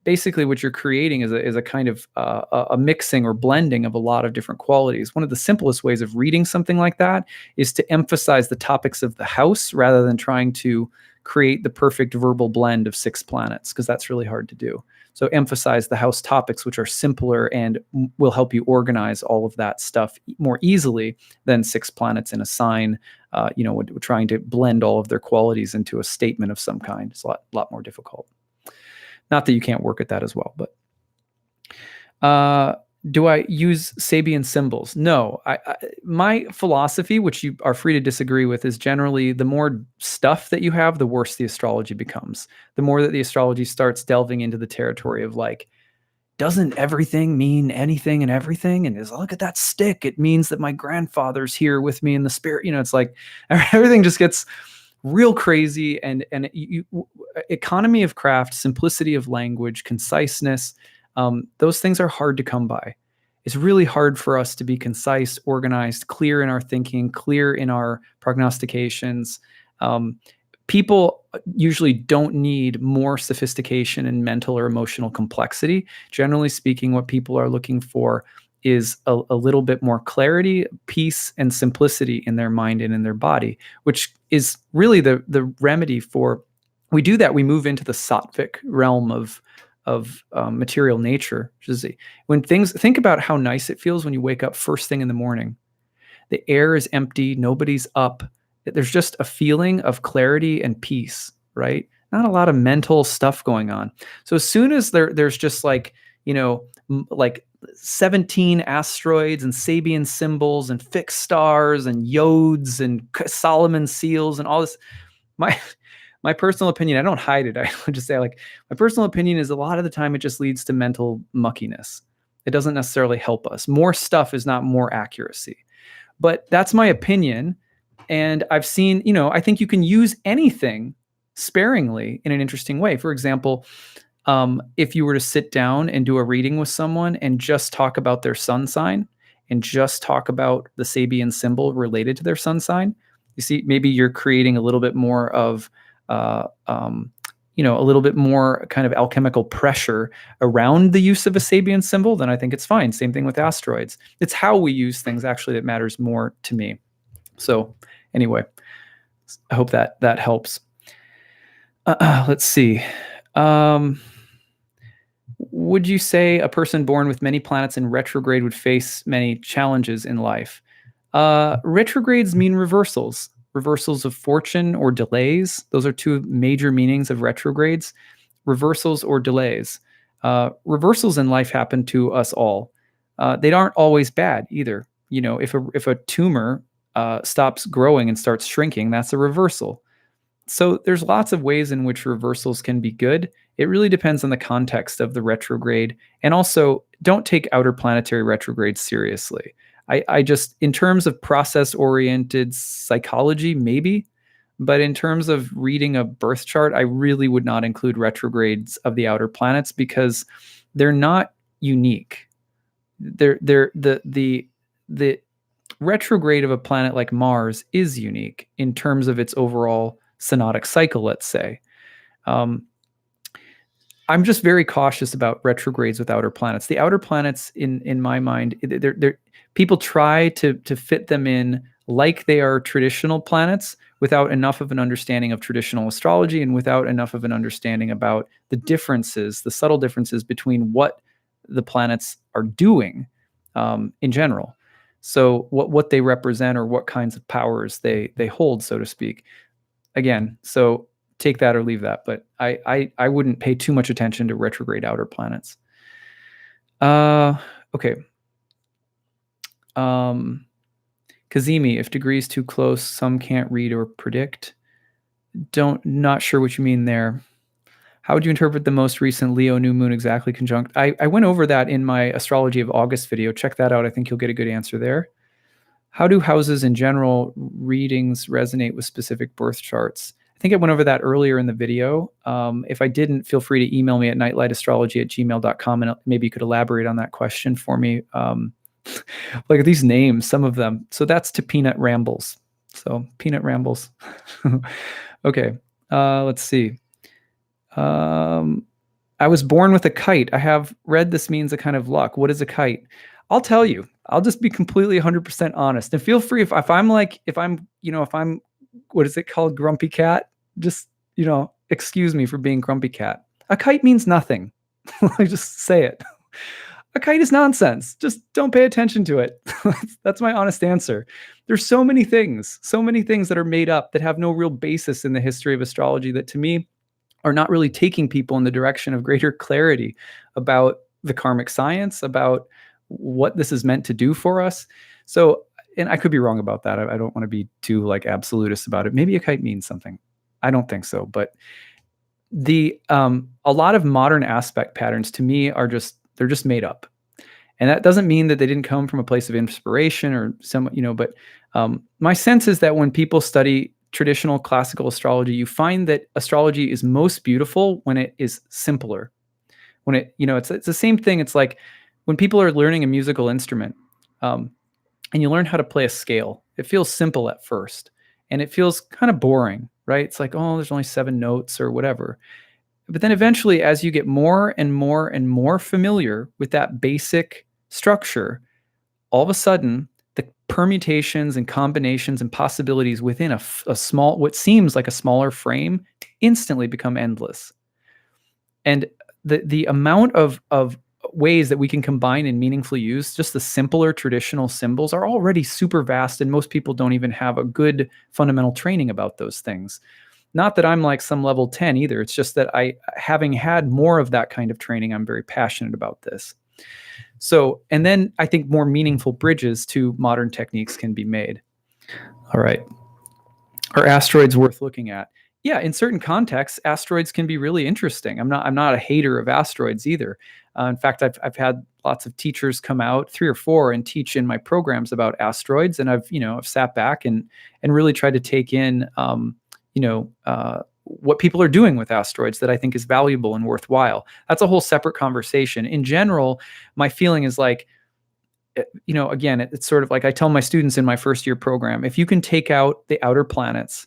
basically what you're creating is a kind of a mixing or blending of a lot of different qualities. One of the simplest ways of reading something like that is to emphasize the topics of the house rather than trying to create the perfect verbal blend of 6 planets, because that's really hard to do. So emphasize the house topics, which are simpler and will help you organize all of that stuff more easily than 6 planets in a sign, trying to blend all of their qualities into a statement of some kind. It's a lot more difficult. Not that you can't work at that as well, but do I use Sabian symbols? No. My philosophy, which you are free to disagree with, is generally the more stuff that you have, the worse the astrology becomes. The more that the astrology starts delving into the territory of like, doesn't everything mean anything and everything? And look at that stick. It means that my grandfather's here with me in the spirit. It's like everything just gets real crazy. And economy of craft, simplicity of language, conciseness, those things are hard to come by. It's really hard for us to be concise, organized, clear in our thinking, clear in our prognostications. People usually don't need more sophistication and mental or emotional complexity. Generally speaking, what people are looking for is a little bit more clarity, peace, and simplicity in their mind and in their body, which is really the remedy for. We do that. We move into the sattvic realm of material nature, which is when think about how nice it feels when you wake up first thing in the morning. The air is empty, nobody's up. There's just a feeling of clarity and peace, right? Not a lot of mental stuff going on. So as soon as there's just like 17 asteroids and Sabian symbols and fixed stars and yodes and Solomon seals and all this, my personal opinion, I don't hide it. I would just say, like, my personal opinion is a lot of the time it just leads to mental muckiness. It doesn't necessarily help us. More stuff is not more accuracy. But that's my opinion. And I've seen, I think you can use anything sparingly in an interesting way. For example, if you were to sit down and do a reading with someone and just talk about their sun sign and just talk about the Sabian symbol related to their sun sign, you see, maybe you're creating a little bit more of a little bit more kind of alchemical pressure around the use of a Sabian symbol, then I think it's fine. Same thing with asteroids. It's how we use things actually that matters more to me. So anyway, I hope that helps. Let's see. Would you say a person born with many planets in retrograde would face many challenges in life? Retrogrades mean reversals of fortune or delays. Those are 2 major meanings of retrogrades, reversals or delays. Reversals in life happen to us all. They aren't always bad either. If a tumor stops growing and starts shrinking, that's a reversal. So there's lots of ways in which reversals can be good. It really depends on the context of the retrograde. And also, don't take outer planetary retrogrades seriously. I just, in terms of process-oriented psychology, maybe, but in terms of reading a birth chart, I really would not include retrogrades of the outer planets because they're not unique. The retrograde of a planet like Mars is unique in terms of its overall synodic cycle, let's say. I'm just very cautious about retrogrades with outer planets. The outer planets, in my mind, people try to fit them in like they are traditional planets without enough of an understanding of traditional astrology and without enough of an understanding about the differences, the subtle differences between what the planets are doing in general. So what they represent or what kinds of powers they hold, so to speak. Again, so take that or leave that, but I wouldn't pay too much attention to retrograde outer planets. Okay. Kazemi, if degrees too close, some can't read or predict. Not sure what you mean there. How would you interpret the most recent Leo new moon exactly conjunct? I went over that in my Astrology of August video. Check that out. I think you'll get a good answer there. How do houses in general readings resonate with specific birth charts? I think I went over that earlier in the video. If I didn't, feel free to email me at nightlightastrology@gmail.com and maybe you could elaborate on that question for me. Look at these names, some of them. So that's to Peanut Rambles. So Peanut Rambles. Okay. Let's see. I was born with a kite. I have read this means a kind of luck. What is a kite? I'll tell you. I'll just be completely 100% honest. And feel free if I'm like, if I'm, what is it called? Grumpy cat? Just, excuse me for being grumpy cat. A kite means nothing. I just say it. A kite is nonsense. Just don't pay attention to it. That's my honest answer. There's so many things that are made up that have no real basis in the history of astrology that to me are not really taking people in the direction of greater clarity about the karmic science, about what this is meant to do for us. So, and I could be wrong about that. I don't want to be too like absolutist about it. Maybe a kite means something. I don't think so. But a lot of modern aspect patterns to me they're just made up. And that doesn't mean that they didn't come from a place of inspiration or some, but my sense is that when people study traditional classical astrology, you find that astrology is most beautiful when it is simpler. When it's the same thing. It's like when people are learning a musical instrument, and you learn how to play a scale. It feels simple at first, and it feels kind of boring, right? It's like, oh, there's only 7 notes or whatever. But then eventually, as you get more and more and more familiar with that basic structure, all of a sudden, the permutations and combinations and possibilities within a small, what seems like a smaller frame, instantly become endless. And the amount of ways that we can combine and meaningfully use just the simpler traditional symbols are already super vast, and most people don't even have a good fundamental training about those things. Not that I'm like some level 10 either. It's just that having had more of that kind of training, I'm very passionate about this. So, and then I think more meaningful bridges to modern techniques can be made. All right. Are asteroids worth looking at? Yeah, in certain contexts, asteroids can be really interesting. I'm not a hater of asteroids either. In fact, I've had lots of teachers come out, 3 or 4, and teach in my programs about asteroids, and I've sat back and really tried to take in what people are doing with asteroids that I think is valuable and worthwhile. That's a whole separate conversation. In general, my feeling is like, again, it's sort of like I tell my students in my first year program, if you can take out the outer planets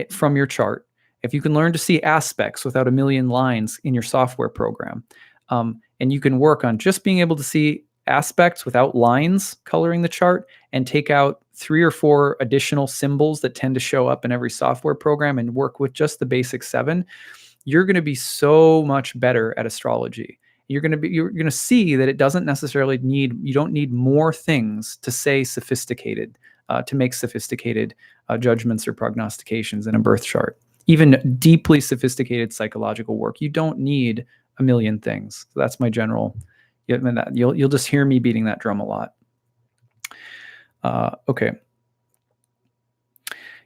from your chart, if you can learn to see aspects without a million lines in your software program, and you can work on just being able to see aspects without lines coloring the chart and take out 3 or 4 additional symbols that tend to show up in every software program and work with just the basic 7, you're going to be so much better at astrology. You're going to see that it doesn't necessarily you don't need more things to say sophisticated, to make sophisticated judgments or prognostications in a birth chart. Even deeply sophisticated psychological work, you don't need a million things. So that's my general. You'll just hear me beating that drum a lot. Okay.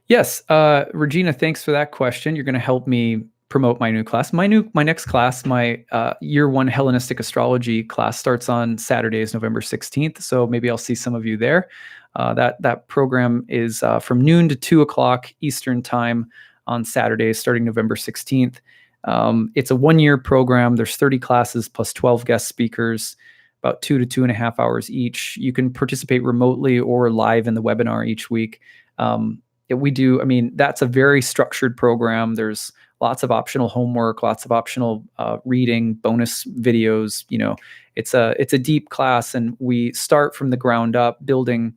Yes, Regina, thanks for that question. You're going to help me promote my new class. My next class, my year 1 Hellenistic Astrology class, starts on Saturdays, November 16th. So maybe I'll see some of you there. That program is from noon to 2 o'clock Eastern time on Saturdays, starting November 16th. It's a 1-year program. There's 30 classes plus 12 guest speakers, about 2 to 2.5 hours each. You can participate remotely or live in the webinar each week. That's a very structured program. There's lots of optional homework, lots of optional reading, bonus videos. It's a deep class, and we start from the ground up, building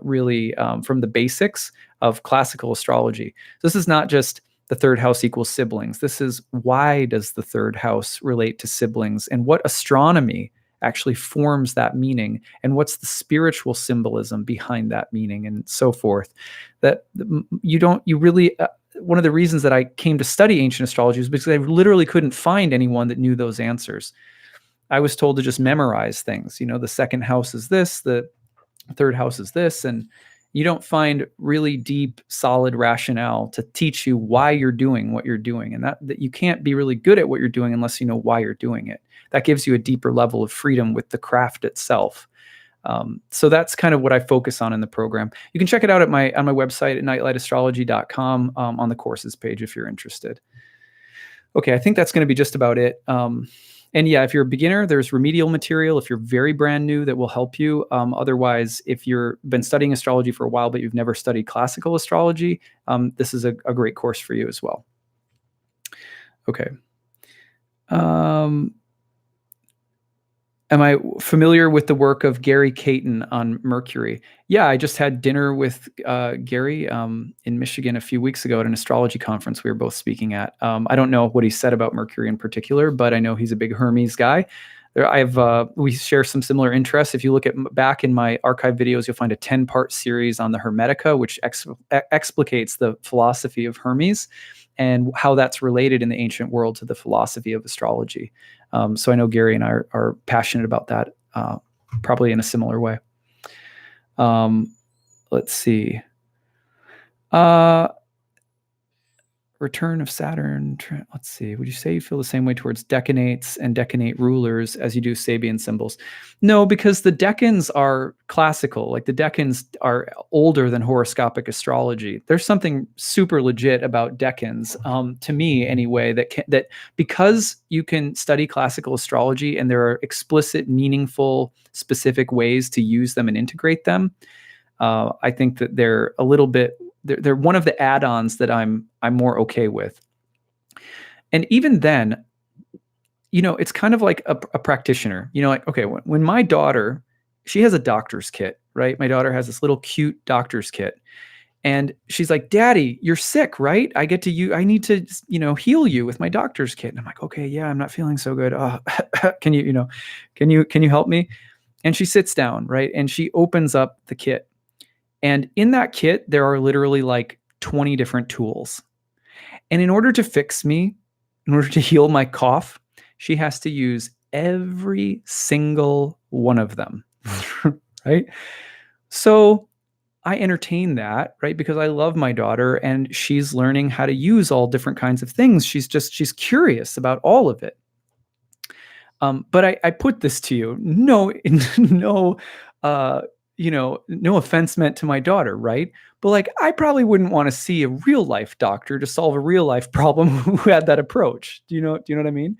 really from the basics of classical astrology. So this is not just the 3rd house equals siblings. This is, why does the 3rd house relate to siblings, and what astronomy actually forms that meaning, and what's the spiritual symbolism behind that meaning, and so forth. That you really one of the reasons that I came to study ancient astrology was because I literally couldn't find anyone that knew those answers. I was told to just memorize things. The 2nd house is this, the 3rd house is this, and you don't find really deep, solid rationale to teach you why you're doing what you're doing, and that you can't be really good at what you're doing unless you know why you're doing it. That gives you a deeper level of freedom with the craft itself. So that's kind of what I focus on in the program. You can check it out on my website at nightlightastrology.com on the courses page if you're interested. Okay, I think that's going to be just about it. And yeah, if you're a beginner, there's remedial material if you're very brand new that will help you. Otherwise, if you've been studying astrology for a while but you've never studied classical astrology, this is a great course for you as well. Okay. Am I familiar with the work of Gary Caton on Mercury? Yeah, I just had dinner with Gary in Michigan a few weeks ago at an astrology conference we were both speaking at. I don't know what he said about Mercury in particular, but I know he's a big Hermes guy. We share some similar interests. If you look at back in my archive videos, you'll find a 10-part series on the Hermetica, which explicates the philosophy of Hermes and how that's related in the ancient world to the philosophy of astrology. So I know Gary and I are passionate about that, probably in a similar way. Let's see. Return of Saturn. Let's see. Would you say you feel the same way towards decanates and decanate rulers as you do Sabian symbols? No, because the decans are classical. Like the decans are older than horoscopic astrology. There's something super legit about decans, to me anyway, that because you can study classical astrology and there are explicit, meaningful, specific ways to use them and integrate them. I think that they're a little bit. They're one of the add-ons that I'm more okay with. And even then, it's kind of like a practitioner. Like, okay, when my daughter, she has a doctor's kit, right? My daughter has this little cute doctor's kit. And she's like, "Daddy, you're sick, right? I need to, heal you with my doctor's kit." And I'm like, "Okay, yeah, I'm not feeling so good. Can you help me?" And she sits down, right? And she opens up the kit. And in that kit, there are literally like 20 different tools. And in order to fix me, in order to heal my cough, she has to use every single one of them, right? So I entertain that, right? Because I love my daughter and she's learning how to use all different kinds of things. She's curious about all of it. But I put this to you, no, no offense meant to my daughter, right? But like, I probably wouldn't want to see a real life doctor to solve a real life problem who had that approach. Do you know what I mean?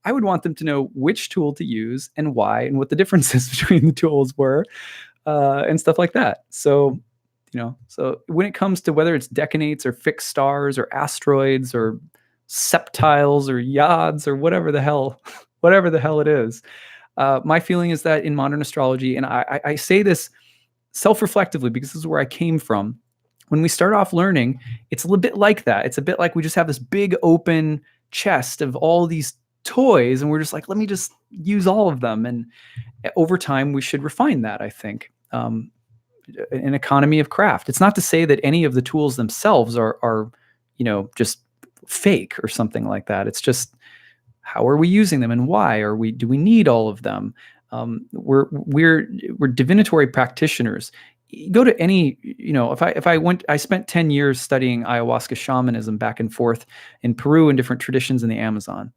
I would want them to know which tool to use and why, and what the differences between the tools were, and stuff like that. So, so when it comes to whether it's decanates or fixed stars or asteroids or septiles or yods or whatever the hell it is, my feeling is that in modern astrology, and I say this self-reflectively because this is where I came from. When we start off learning, it's a little bit like that. It's a bit like we just have this big open chest of all these toys, and we're just like, let me just use all of them. And over time, we should refine that, I think. An economy of craft. It's not to say that any of the tools themselves are just fake or something like that. It's just, how are we using them and why do we need all of them? We're divinatory practitioners. You go to any, I spent 10 years studying ayahuasca shamanism back and forth in Peru and different traditions in the Amazon.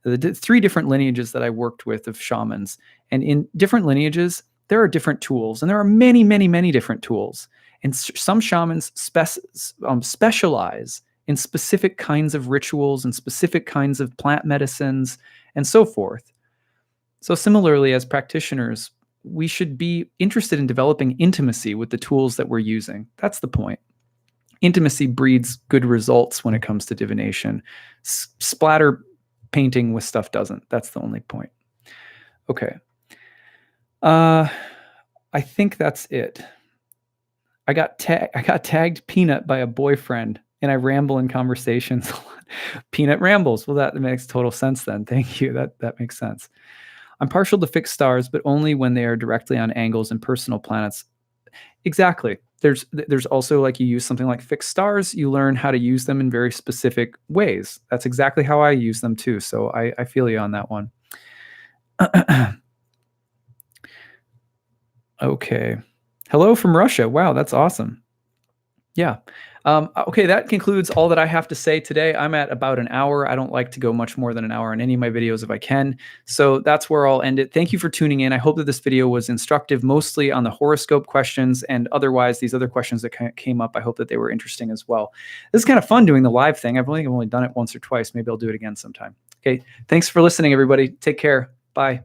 The 3 different lineages that I worked with of shamans, and in different lineages, there are different tools, and there are many, many, many different tools. And some shamans specialize in specific kinds of rituals and specific kinds of plant medicines and so forth. So similarly, as practitioners, we should be interested in developing intimacy with the tools that we're using. That's the point. Intimacy breeds good results when it comes to divination. Splatter painting with stuff doesn't. That's the only point. Okay. I think that's it. I got tagged Peanut by a boyfriend, and I ramble in conversations. Peanut rambles. Well, that makes total sense then. Thank you. That makes sense. I'm partial to fixed stars, but only when they are directly on angles and personal planets. Exactly. There's also, like, you use something like fixed stars, you learn how to use them in very specific ways. That's exactly how I use them too. So I feel you on that one. Okay. Hello from Russia. Wow, that's awesome. Yeah. Okay, that concludes all that I have to say today. I'm at about an hour. I don't like to go much more than an hour on any of my videos if I can. So that's where I'll end it. Thank you for tuning in. I hope that this video was instructive, mostly on the horoscope questions, and otherwise these other questions that came up, I hope that they were interesting as well. This is kind of fun doing the live thing. I've only done it once or twice. Maybe I'll do it again sometime. Okay, thanks for listening, everybody. Take care. Bye.